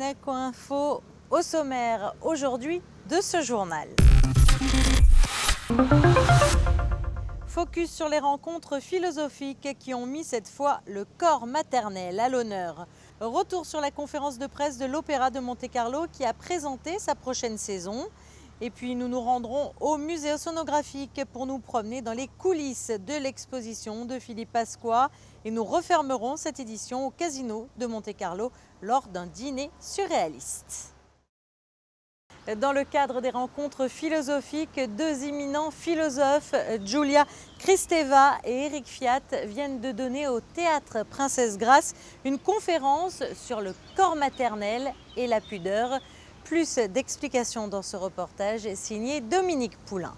Monaco Info au sommaire aujourd'hui de ce journal. Focus sur les rencontres philosophiques qui ont mis cette fois le corps maternel à l'honneur. Retour sur la conférence de presse de l'Opéra de Monte-Carlo qui a présenté sa prochaine saison. Et puis nous nous rendrons au musée océanographique pour nous promener dans les coulisses de l'exposition de Philippe Pasqua. Et nous refermerons cette édition au Casino de Monte-Carlo lors d'un dîner surréaliste. Dans le cadre des rencontres philosophiques, deux éminents philosophes, Giulia Kristeva et Éric Fiat, viennent de donner au Théâtre Princesse Grace une conférence sur le corps maternel et la pudeur. Plus d'explications dans ce reportage signé Dominique Poulain.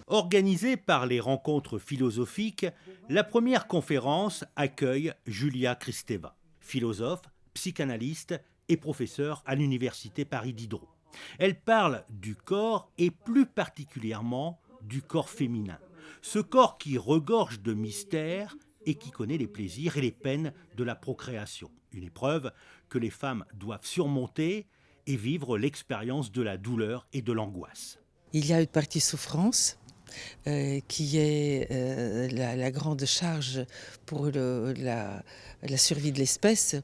Organisée par les rencontres philosophiques, la première conférence accueille Giulia Kristeva, philosophe, psychanalyste et professeure à l'Université Paris Diderot. Elle parle du corps et plus particulièrement du corps féminin. Ce corps qui regorge de mystères et qui connaît les plaisirs et les peines de la procréation. Une épreuve que les femmes doivent surmonter et vivre l'expérience de la douleur et de l'angoisse. Il y a une partie souffrance qui est la grande charge pour la survie de l'espèce,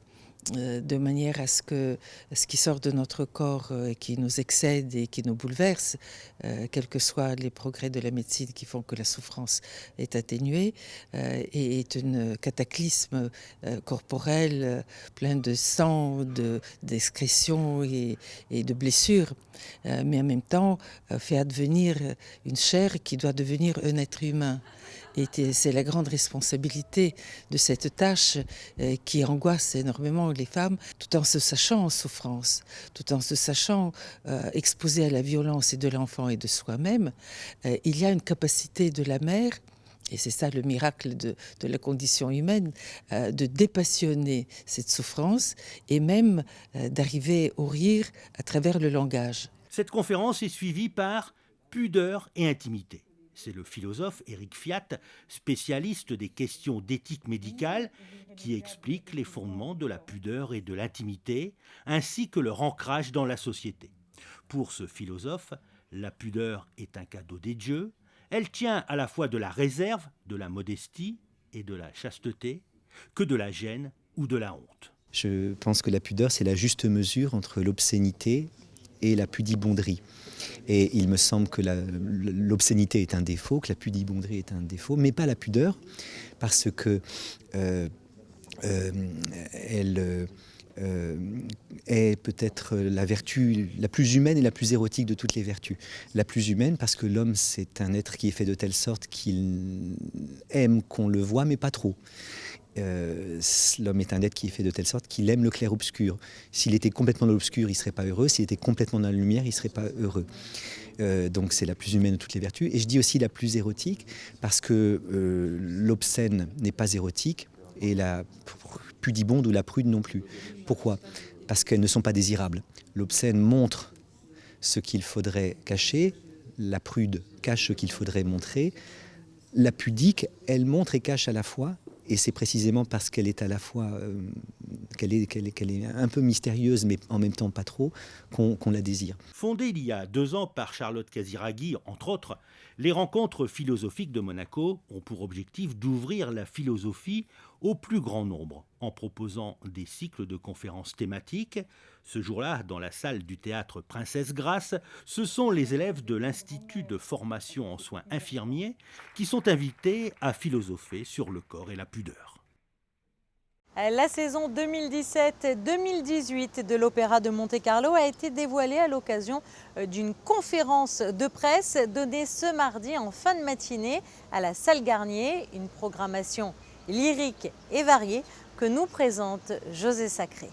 de manière à ce que ce qui sort de notre corps et qui nous excède et qui nous bouleverse, quels que soient les progrès de la médecine qui font que la souffrance est atténuée, est un cataclysme corporel plein de sang, d'excrétions et de blessures, mais en même temps fait advenir une chair qui doit devenir un être humain. Et c'est la grande responsabilité de cette tâche qui angoisse énormément les femmes, tout en se sachant en souffrance, tout en se sachant exposée à la violence et de l'enfant et de soi-même. Il y a une capacité de la mère, et c'est ça le miracle de la condition humaine, de dépassionner cette souffrance et même d'arriver au rire à travers le langage. Cette conférence est suivie par pudeur et intimité. C'est le philosophe Éric Fiat, spécialiste des questions d'éthique médicale, qui explique les fondements de la pudeur et de l'intimité, ainsi que leur ancrage dans la société. Pour ce philosophe, la pudeur est un cadeau des dieux. Elle tient à la fois de la réserve, de la modestie et de la chasteté, que de la gêne ou de la honte. Je pense que la pudeur, c'est la juste mesure entre l'obscénité et la pudibonderie. Et il me semble que l'obscénité est un défaut, que la pudibonderie est un défaut, mais pas la pudeur, parce que elle est peut-être la vertu la plus humaine et la plus érotique de toutes les vertus. La plus humaine parce que l'homme, c'est un être qui est fait de telle sorte qu'il aime qu'on le voit, mais pas trop. L'homme est un être qui est fait de telle sorte qu'il aime le clair-obscur. S'il était complètement dans l'obscur, il ne serait pas heureux. S'il était complètement dans la lumière, il ne serait pas heureux. Donc c'est la plus humaine de toutes les vertus. Et je dis aussi la plus érotique parce que l'obscène n'est pas érotique et la pudibonde ou la prude non plus. Pourquoi ? Parce qu'elles ne sont pas désirables. L'obscène montre ce qu'il faudrait cacher, la prude cache ce qu'il faudrait montrer. La pudique, elle montre et cache à la fois. Et c'est précisément parce qu'elle est à la fois qu'elle est un peu mystérieuse, mais en même temps pas trop, qu'on la désire. Fondée il y a 2 ans par Charlotte Casiraghi, entre autres, les rencontres philosophiques de Monaco ont pour objectif d'ouvrir la philosophie au plus grand nombre, en proposant des cycles de conférences thématiques. Ce jour-là, dans la salle du théâtre Princesse Grace, ce sont les élèves de l'Institut de formation en soins infirmiers qui sont invités à philosopher sur le corps et la pudeur. La saison 2017-2018 de l'Opéra de Monte-Carlo a été dévoilée à l'occasion d'une conférence de presse donnée ce mardi en fin de matinée à la Salle Garnier, une programmation lyrique et variée que nous présente José Sacré.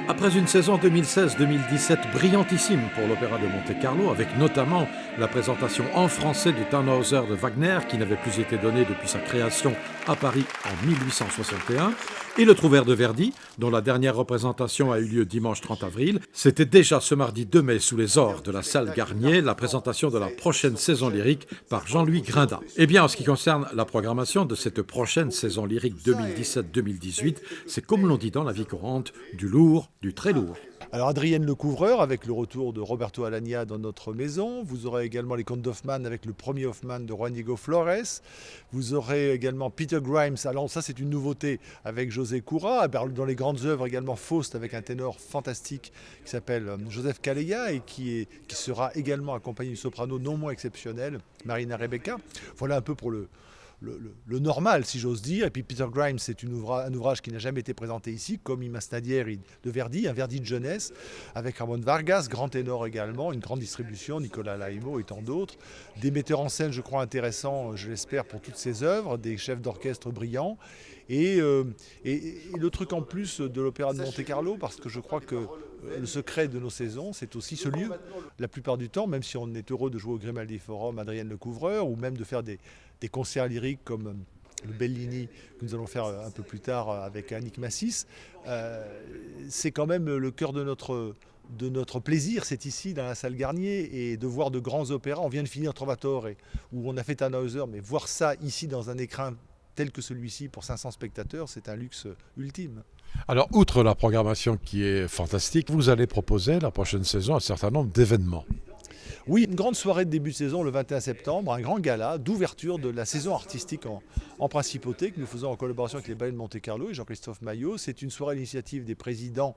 Après une saison 2016-2017 brillantissime pour l'Opéra de Monte-Carlo, avec notamment la présentation en français du Tannhäuser de Wagner, qui n'avait plus été donné depuis sa création à Paris en 1861, Et le Trouvère de Verdi, dont la dernière représentation a eu lieu dimanche 30 avril, c'était déjà ce mardi 2 mai sous les ors de la salle Garnier, la présentation de la prochaine saison lyrique par Jean-Louis Grinda. Eh bien, en ce qui concerne la programmation de cette prochaine saison lyrique 2017-2018, c'est comme l'on dit dans la vie courante, du lourd, du très lourd. Alors Adrienne Le Couvreur avec le retour de Roberto Alagna dans notre maison. Vous aurez également les Contes d'Hoffmann avec le premier Hoffmann de Juan Diego Flores. Vous aurez également Peter Grimes, alors ça c'est une nouveauté avec José Coura. Dans les grandes œuvres également Faust avec un ténor fantastique qui s'appelle Joseph Calleja et qui sera également accompagné d'une soprano non moins exceptionnelle, Marina Rebecca. Voilà un peu pour le normal, si j'ose dire. Et puis Peter Grimes, c'est un ouvrage qui n'a jamais été présenté ici, comme Imasnadieri de Verdi, un Verdi de jeunesse, avec Ramon Vargas, grand ténor également, une grande distribution, Nicolas Laimo et tant d'autres. Des metteurs en scène, je crois, intéressants, je l'espère, pour toutes ces œuvres, des chefs d'orchestre brillants. Et le truc en plus de l'Opéra de Monte-Carlo, parce que je crois que le secret de nos saisons, c'est aussi ce lieu. La plupart du temps, même si on est heureux de jouer au Grimaldi Forum, Adrienne Le Couvreur, ou même de faire des concerts lyriques comme le Bellini que nous allons faire un peu plus tard avec Annick Massis, c'est quand même le cœur de notre plaisir, c'est ici dans la salle Garnier, et de voir de grands opéras. On vient de finir Trovatore où on a fait Tannhäuser, mais voir ça ici dans un écrin tel que celui-ci pour 500 spectateurs, c'est un luxe ultime. Alors, outre la programmation qui est fantastique, vous allez proposer la prochaine saison un certain nombre d'événements. Oui, une grande soirée de début de saison le 21 septembre, un grand gala d'ouverture de la saison artistique en principauté que nous faisons en collaboration avec les ballets de Monte-Carlo et Jean-Christophe Maillot. C'est une soirée à l'initiative des présidents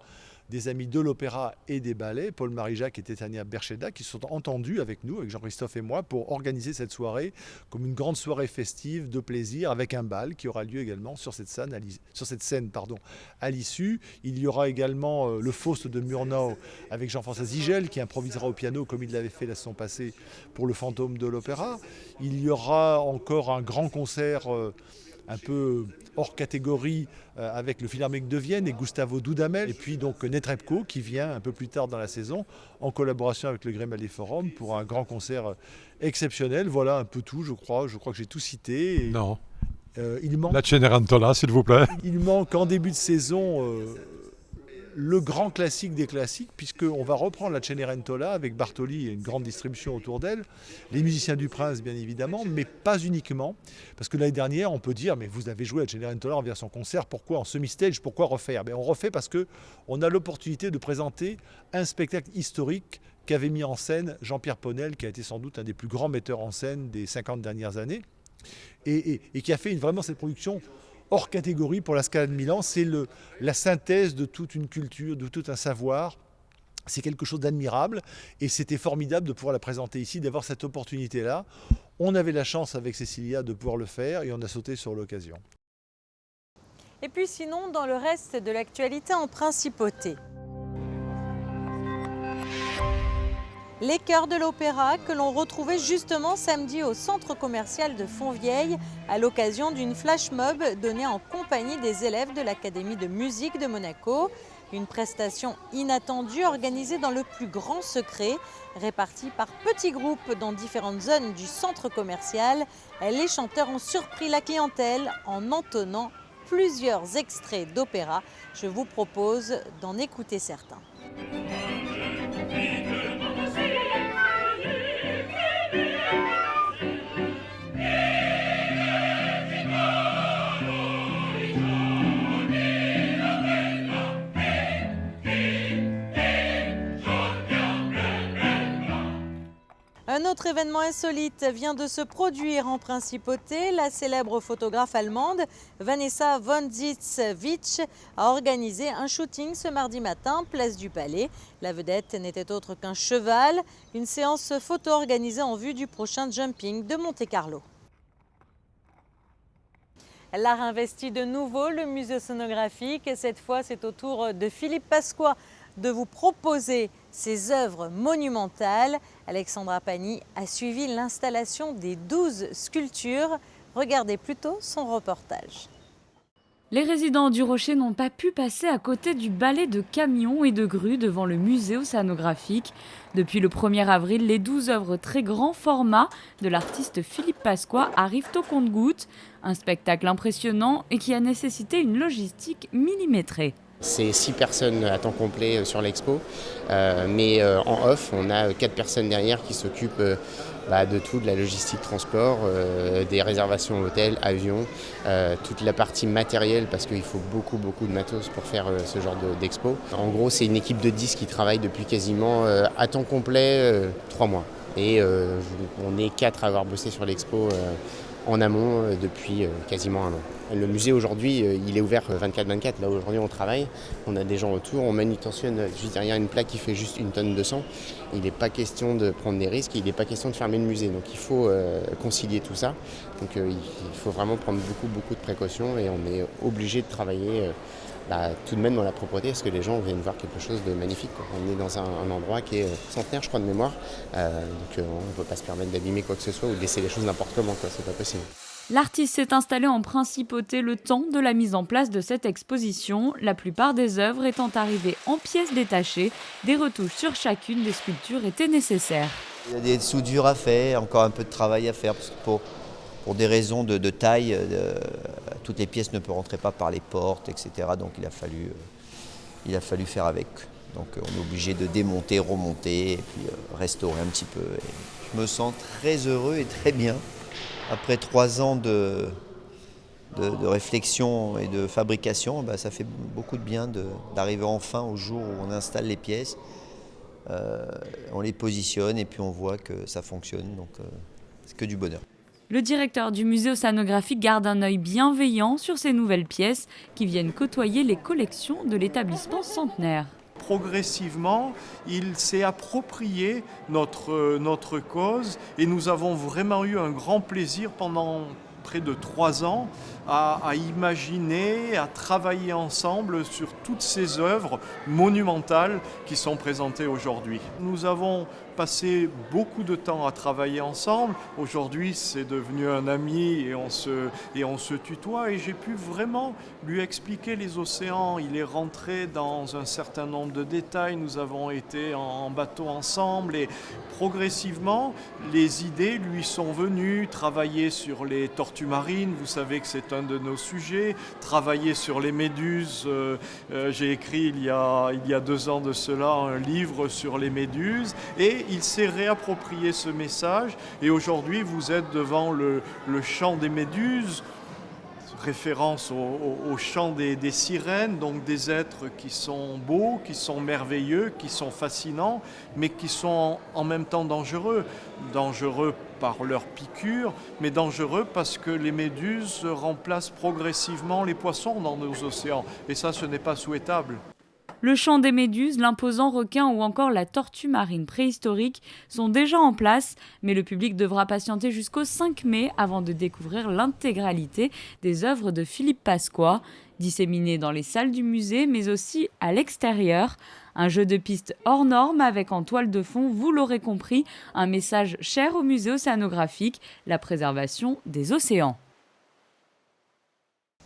des Amis de l'Opéra et des Ballets, Paul-Marie Jacques et Tétania Bercheda, qui se sont entendus avec nous, avec Jean-Christophe et moi, pour organiser cette soirée comme une grande soirée festive de plaisir avec un bal qui aura lieu également sur cette scène à l'issue. Il y aura également le Faust de Murnau avec Jean-François Zigel qui improvisera au piano comme il l'avait fait la saison passée pour le Fantôme de l'Opéra. Il y aura encore un grand concert un peu hors catégorie avec le Philharmonique de Vienne et Gustavo Dudamel. Et puis donc Netrebko qui vient un peu plus tard dans la saison en collaboration avec le Grimaldi Forum pour un grand concert exceptionnel. Voilà un peu tout, je crois. Je crois que j'ai tout cité. Et, non. Il manque, la Cenerentola, s'il vous plaît. Il manque en début de saison le grand classique des classiques, puisqu'on va reprendre la Cenerentola avec Bartoli et une grande distribution autour d'elle, les musiciens du Prince bien évidemment, mais pas uniquement, parce que l'année dernière on peut dire mais vous avez joué la Cenerentola en version concert, pourquoi en semi-stage, pourquoi refaire? On refait parce qu'on a l'opportunité de présenter un spectacle historique qu'avait mis en scène Jean-Pierre Ponel, qui a été sans doute un des plus grands metteurs en scène des 50 dernières années, et qui a fait vraiment cette production hors catégorie pour la Scala de Milan. C'est la synthèse de toute une culture, de tout un savoir. C'est quelque chose d'admirable et c'était formidable de pouvoir la présenter ici, d'avoir cette opportunité-là. On avait la chance avec Cécilia de pouvoir le faire et on a sauté sur l'occasion. Et puis sinon, dans le reste de l'actualité en principauté, les chœurs de l'opéra que l'on retrouvait justement samedi au centre commercial de Fontvieille à l'occasion d'une flash mob donnée en compagnie des élèves de l'Académie de musique de Monaco. Une prestation inattendue organisée dans le plus grand secret, répartie par petits groupes dans différentes zones du centre commercial. Les chanteurs ont surpris la clientèle en entonnant plusieurs extraits d'opéra. Je vous propose d'en écouter certains. Un autre événement insolite vient de se produire en principauté. La célèbre photographe allemande Vanessa von Zitzwitsch a organisé un shooting ce mardi matin, place du Palais. La vedette n'était autre qu'un cheval. Une séance photo organisée en vue du prochain jumping de Monte-Carlo. L'art investit de nouveau le musée sonographique et cette fois c'est au tour de Philippe Pasqua de vous proposer ses œuvres monumentales. Alexandra Pani a suivi l'installation des 12 sculptures. Regardez plutôt son reportage. Les résidents du Rocher n'ont pas pu passer à côté du ballet de camions et de grues devant le musée océanographique. Depuis le 1er avril, les 12 œuvres très grand format de l'artiste Philippe Pasqua arrivent au compte-gouttes. Un spectacle impressionnant et qui a nécessité une logistique millimétrée. C'est 6 personnes à temps complet sur l'expo, mais en off, on a 4 personnes derrière qui s'occupent de tout, de la logistique transport, des réservations hôtels, avions, toute la partie matérielle parce qu'il faut beaucoup de matos pour faire ce genre d'expo. En gros, c'est une équipe de 10 qui travaille depuis quasiment à temps complet 3 mois. Et on est 4 à avoir bossé sur l'expo en amont depuis quasiment un an. Le musée aujourd'hui, il est ouvert 24/24. Là aujourd'hui on travaille, on a des gens autour, on manutentionne juste derrière une plaque qui fait juste 1 tonne de sang. Il n'est pas question de prendre des risques, il n'est pas question de fermer le musée. Donc il faut concilier tout ça. Donc il faut vraiment prendre beaucoup de précautions et on est obligé de travailler tout de même dans la propreté parce que les gens viennent voir quelque chose de magnifique, quoi. On est dans un endroit qui est centenaire, je crois, de mémoire. Donc on ne peut pas se permettre d'abîmer quoi que ce soit ou de laisser les choses n'importe comment, quoi. C'est pas possible. L'artiste s'est installé en principauté le temps de la mise en place de cette exposition, la plupart des œuvres étant arrivées en pièces détachées. Des retouches sur chacune des sculptures étaient nécessaires. Il y a des soudures à faire, encore un peu de travail à faire, parce que pour des raisons de taille, toutes les pièces ne peuvent rentrer pas par les portes, etc. Donc il a fallu faire avec. Donc on est obligé de démonter, remonter et puis restaurer un petit peu. Et je me sens très heureux et très bien. Après 3 ans de réflexion et de fabrication, ça fait beaucoup de bien d'arriver enfin au jour où on installe les pièces, on les positionne et puis on voit que ça fonctionne, donc c'est que du bonheur. Le directeur du musée océanographique garde un œil bienveillant sur ces nouvelles pièces qui viennent côtoyer les collections de l'établissement centenaire. Progressivement, il s'est approprié notre cause et nous avons vraiment eu un grand plaisir pendant près de 3 ans à imaginer, à travailler ensemble sur toutes ces œuvres monumentales qui sont présentées aujourd'hui. Nous avons passé beaucoup de temps à travailler ensemble. Aujourd'hui, c'est devenu un ami et on se tutoie et j'ai pu vraiment lui expliquer les océans. Il est rentré dans un certain nombre de détails. Nous avons été en bateau ensemble et progressivement, les idées lui sont venues. Travailler sur les tortues marines, vous savez que c'est un de nos sujets. Travailler sur les méduses. J'ai écrit il y a 2 ans de cela un livre sur les méduses et il s'est réapproprié ce message et aujourd'hui vous êtes devant le chant des méduses, référence au chant des sirènes, donc des êtres qui sont beaux, qui sont merveilleux, qui sont fascinants, mais qui sont en même temps dangereux. Dangereux par leur piqûre, mais dangereux parce que les méduses remplacent progressivement les poissons dans nos océans et ça, ce n'est pas souhaitable. Le chant des méduses, l'imposant requin ou encore la tortue marine préhistorique sont déjà en place, mais le public devra patienter jusqu'au 5 mai avant de découvrir l'intégralité des œuvres de Philippe Pasqua, disséminées dans les salles du musée, mais aussi à l'extérieur. Un jeu de piste hors norme avec en toile de fond, vous l'aurez compris, un message cher au musée océanographique, la préservation des océans.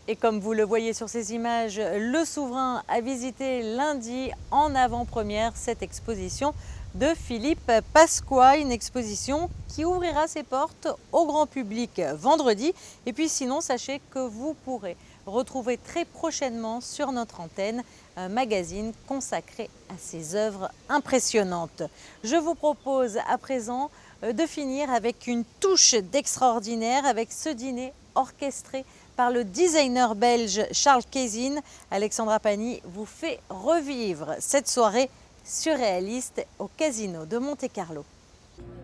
Et comme vous le voyez sur ces images, le souverain a visité lundi en avant-première cette exposition de Philippe Pasqua, une exposition qui ouvrira ses portes au grand public vendredi. Et puis sinon, sachez que vous pourrez retrouver très prochainement sur notre antenne un magazine consacré à ces œuvres impressionnantes. Je vous propose à présent de finir avec une touche d'extraordinaire avec ce dîner orchestré par le designer belge Charles Kezin. Alexandra Pani vous fait revivre cette soirée surréaliste au Casino de Monte-Carlo.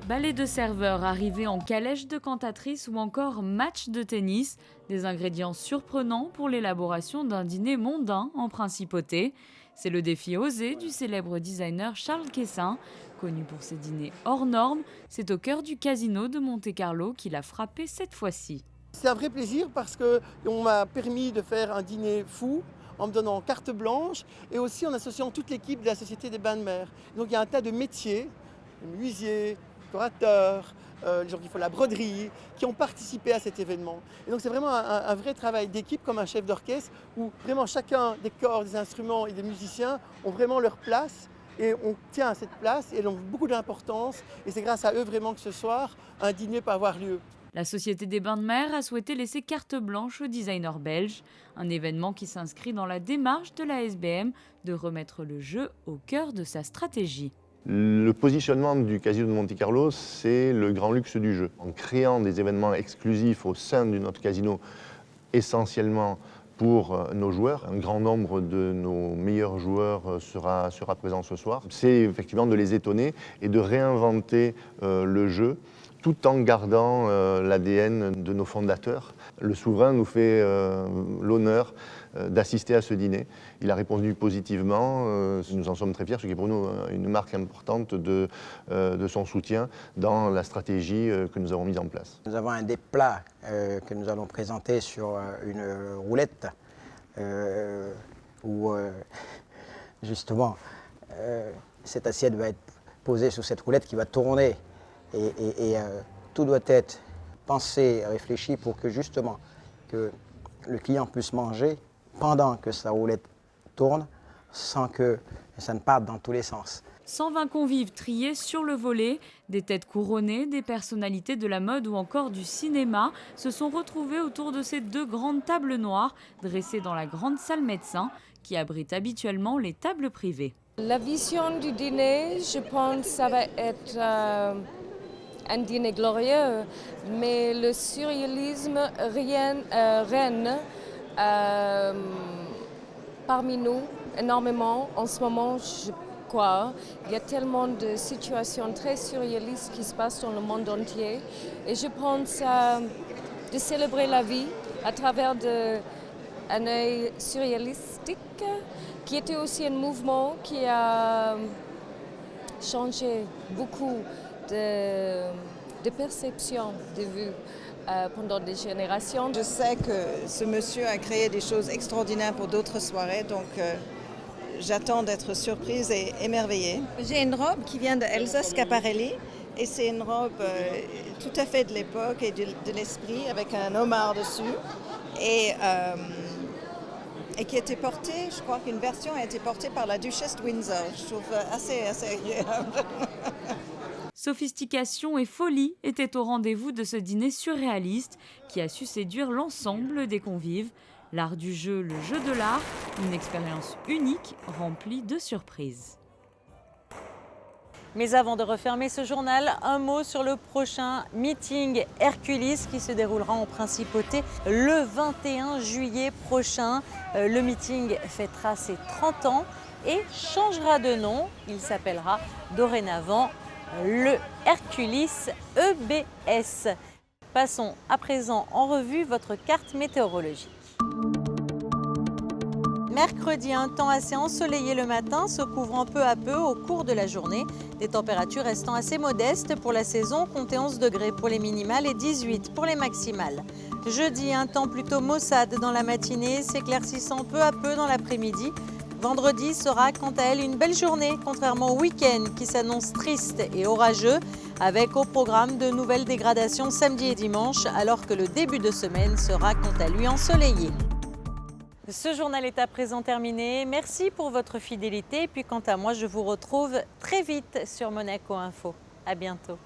Ballet de serveurs arrivés en calèche de cantatrice ou encore match de tennis, des ingrédients surprenants pour l'élaboration d'un dîner mondain en principauté. C'est le défi osé du célèbre designer Charles Kezin. Connu pour ses dîners hors normes, c'est au cœur du Casino de Monte-Carlo qu'il a frappé cette fois-ci. C'est un vrai plaisir parce qu'on m'a permis de faire un dîner fou en me donnant carte blanche et aussi en associant toute l'équipe de la Société des bains de mer. Donc il y a un tas de métiers, menuisiers, décorateurs, les gens qui font la broderie, qui ont participé à cet événement. Et donc c'est vraiment un vrai travail d'équipe comme un chef d'orchestre où vraiment chacun des corps, des instruments et des musiciens ont vraiment leur place et on tient à cette place et elles ont beaucoup d'importance et c'est grâce à eux vraiment que ce soir un dîner peut avoir lieu. La Société des Bains de Mer a souhaité laisser carte blanche aux designers belges, un événement qui s'inscrit dans la démarche de la SBM de remettre le jeu au cœur de sa stratégie. Le positionnement du Casino de Monte-Carlo, c'est le grand luxe du jeu. En créant des événements exclusifs au sein de notre casino, essentiellement pour nos joueurs, un grand nombre de nos meilleurs joueurs sera présent ce soir. C'est effectivement de les étonner et de réinventer le jeu, tout en gardant l'ADN de nos fondateurs. Le souverain nous fait l'honneur d'assister à ce dîner. Il a répondu positivement, nous en sommes très fiers, ce qui est pour nous une marque importante de son soutien dans la stratégie que nous avons mise en place. Nous avons un des plats que nous allons présenter sur une roulette où justement cette assiette va être posée sur cette roulette qui va tourner. Et tout doit être pensé, réfléchi pour que justement que le client puisse manger pendant que sa roulette tourne sans que ça ne parte dans tous les sens. 120 convives triés sur le volet, des têtes couronnées, des personnalités de la mode ou encore du cinéma se sont retrouvés autour de ces deux grandes tables noires dressées dans la grande salle médecin qui abrite habituellement les tables privées. La vision du dîner, je pense, ça va être un dîner glorieux, mais le surréalisme règne parmi nous énormément. En ce moment, je crois, il y a tellement de situations très surréalistes qui se passent dans le monde entier. Et je pense de célébrer la vie à travers un œil surréalistique, qui était aussi un mouvement qui a changé beaucoup de perception de vue pendant des générations. Je sais que ce monsieur a créé des choses extraordinaires pour d'autres soirées, donc j'attends d'être surprise et émerveillée. J'ai une robe qui vient de Elsa Schiaparelli et c'est une robe tout à fait de l'époque et de l'esprit avec un homard dessus et qui a été portée, je crois qu'une version a été portée par la duchesse de Windsor. Je trouve assez agréable. Sophistication et folie étaient au rendez-vous de ce dîner surréaliste qui a su séduire l'ensemble des convives. L'art du jeu, le jeu de l'art, une expérience unique remplie de surprises. Mais avant de refermer ce journal, un mot sur le prochain meeting Hercules qui se déroulera en principauté le 21 juillet prochain. Le meeting fêtera ses 30 ans et changera de nom. Il s'appellera dorénavant le Hercules EBS. Passons à présent en revue votre carte météorologique. Mercredi, un temps assez ensoleillé le matin, se couvrant peu à peu au cours de la journée. Des températures restant assez modestes pour la saison, comptez 11 degrés pour les minimales et 18 pour les maximales. Jeudi, un temps plutôt maussade dans la matinée, s'éclaircissant peu à peu dans l'après-midi. Vendredi sera quant à elle une belle journée, contrairement au week-end qui s'annonce triste et orageux, avec au programme de nouvelles dégradations samedi et dimanche, alors que le début de semaine sera quant à lui ensoleillé. Ce journal est à présent terminé. Merci pour votre fidélité. Et puis quant à moi, je vous retrouve très vite sur Monaco Info. À bientôt.